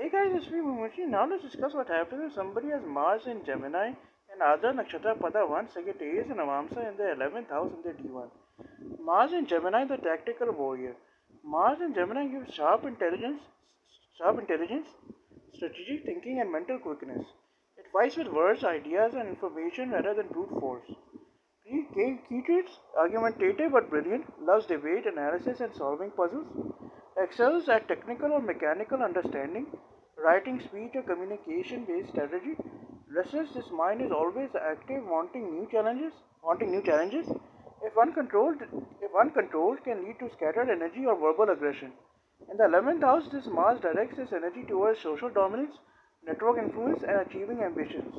Hey guys, it's me Mumushi. Now let's discuss what happens if somebody has Mars in Gemini and Ardra Nakshatra Pada 1, Sagittarius and Navamsa in the 11th house in the D1. Mars in Gemini, the tactical warrior. Mars in Gemini gives sharp intelligence, strategic thinking and mental quickness. It fights with words, ideas and information rather than brute force. Key traits: argumentative but brilliant, loves debate, analysis, and solving puzzles, excels at technical or mechanical understanding, writing, speech, or communication based strategy, restless, this mind is always active, wanting new challenges. If uncontrolled, can lead to scattered energy or verbal aggression. In the 11th house, this Mars directs its energy towards social dominance, network influence, and achieving ambitions.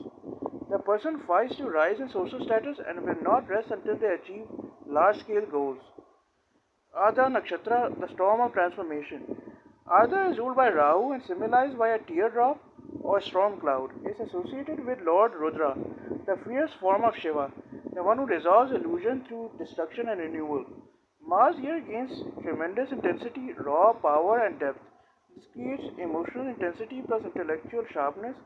The person fights to rise in social status and will not rest until they achieve large scale goals. Ardra Nakshatra, the storm of transformation. Ardra is ruled by Rahu and symbolized by a teardrop or storm cloud. It is associated with Lord Rudra, the fierce form of Shiva, the one who dissolves illusion through destruction and renewal. Mars here gains tremendous intensity, raw power, and depth. This creates emotional intensity plus intellectual sharpness,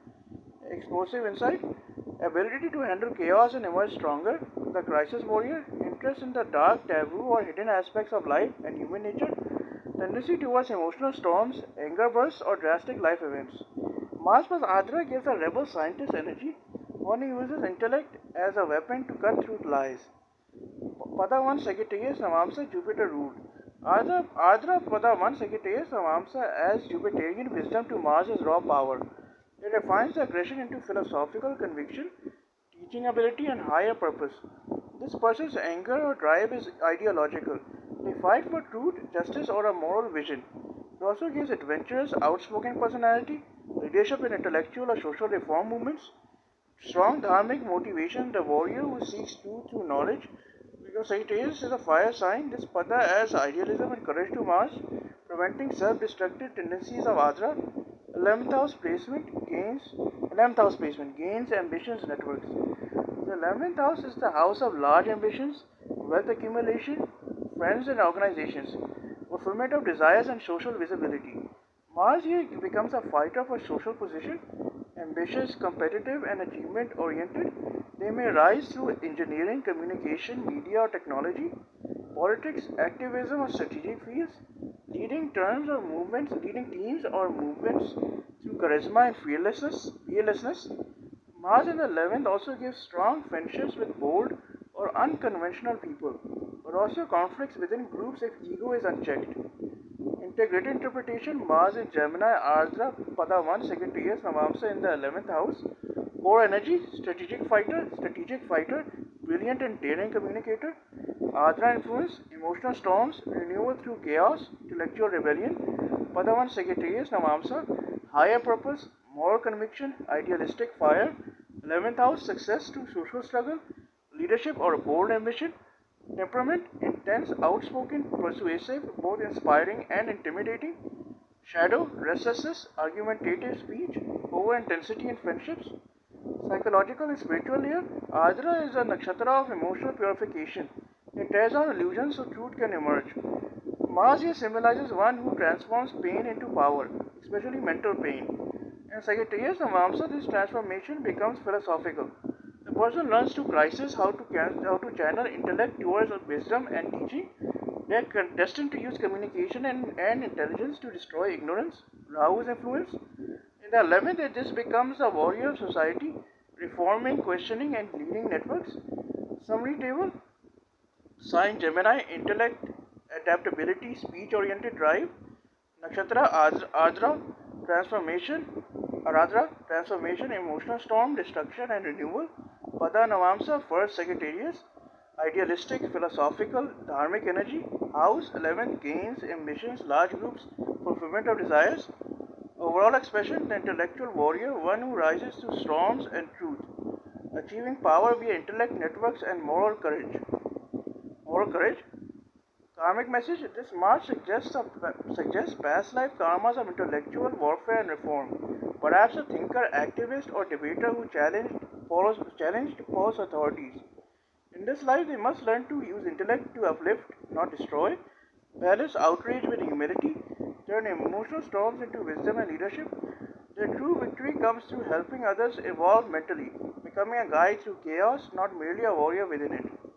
explosive insight, ability to handle chaos and emerge stronger. The crisis warrior, interest in the dark, taboo, or hidden aspects of life and human nature, tendency towards emotional storms, anger bursts, or drastic life events. Mars plus Ardra gives a rebel scientist energy, one who uses intellect as a weapon to cut through lies. Pada 1 Sagittarius Navamsa Jupiter ruled. Ardra Pada 1 Sagittarius Navamsa adds Jupiterian wisdom to Mars' raw power. It refines the aggression into philosophical conviction, teaching ability, and higher purpose. This person's anger or drive is ideological. They fight for truth, justice, or a moral vision. It also gives adventurous, outspoken personality, leadership in intellectual or social reform movements, strong dharmic motivation, the warrior who seeks truth through knowledge. Because Sagittarius is a fire sign, this pada adds idealism and courage to Mars, preventing self-destructive tendencies of Ardra. 11th house placement gains, ambitions, networks. The 11th house is the house of large ambitions, wealth accumulation, friends and organizations, fulfillment of desires and social visibility. Mars here becomes a fighter for social position, ambitious, competitive, and achievement oriented. They may rise through engineering, communication, media, or technology, politics, activism, or strategic fields, leading teams or movements through charisma and fearlessness. Mars in the 11th also gives strong friendships with bold or unconventional people, but also conflicts within groups if ego is unchecked. Integrated interpretation: Mars in Gemini, Ardra, Pada 1, Sagittarius, Navamsa in the 11th house. Core energy: strategic fighter, brilliant and daring communicator. Ardra influence: emotional storms, renewal through chaos, intellectual rebellion. Pada 1, Sagittarius, Navamsa, higher purpose, moral conviction, idealistic fire. 11th house: success through social struggle, leadership or bold ambition. Temperament: intense, outspoken, persuasive, both inspiring and intimidating. Shadow: restlessness, argumentative speech, over intensity in friendships. Psychological and spiritual layer: Ardra is a nakshatra of emotional purification. It tears down illusions so truth can emerge. Mars here symbolizes one who transforms pain into power, especially mental pain. In Sagittarius and Navamsa, this transformation becomes philosophical. The person learns through crisis how to channel intellect towards wisdom and teaching. They are destined to use communication and intelligence to destroy ignorance, Rahu's influence. In the 11th, this becomes a warrior of society, reforming, questioning, and leading networks. Summary table: Sign Gemini, intellect, adaptability, speech oriented drive. Nakshatra Ardra, transformation, Aradra, transformation, emotional storm, destruction, and renewal. Pada Navamsa, first Sagittarius, idealistic, philosophical, dharmic energy. House 11th, gains, ambitions, large groups, fulfillment of desires. Overall expression: the intellectual warrior, one who rises through storms and truth, achieving power via intellect, networks, and moral courage. Karmic message: this March suggests past life karmas of intellectual warfare and reform. Perhaps a thinker, activist, or debater who challenged false authorities. In this life, they must learn to use intellect to uplift, not destroy, balance outrage with humility, turn emotional storms into wisdom and leadership. comes through helping others evolve mentally, becoming a guide through chaos, not merely a warrior within it.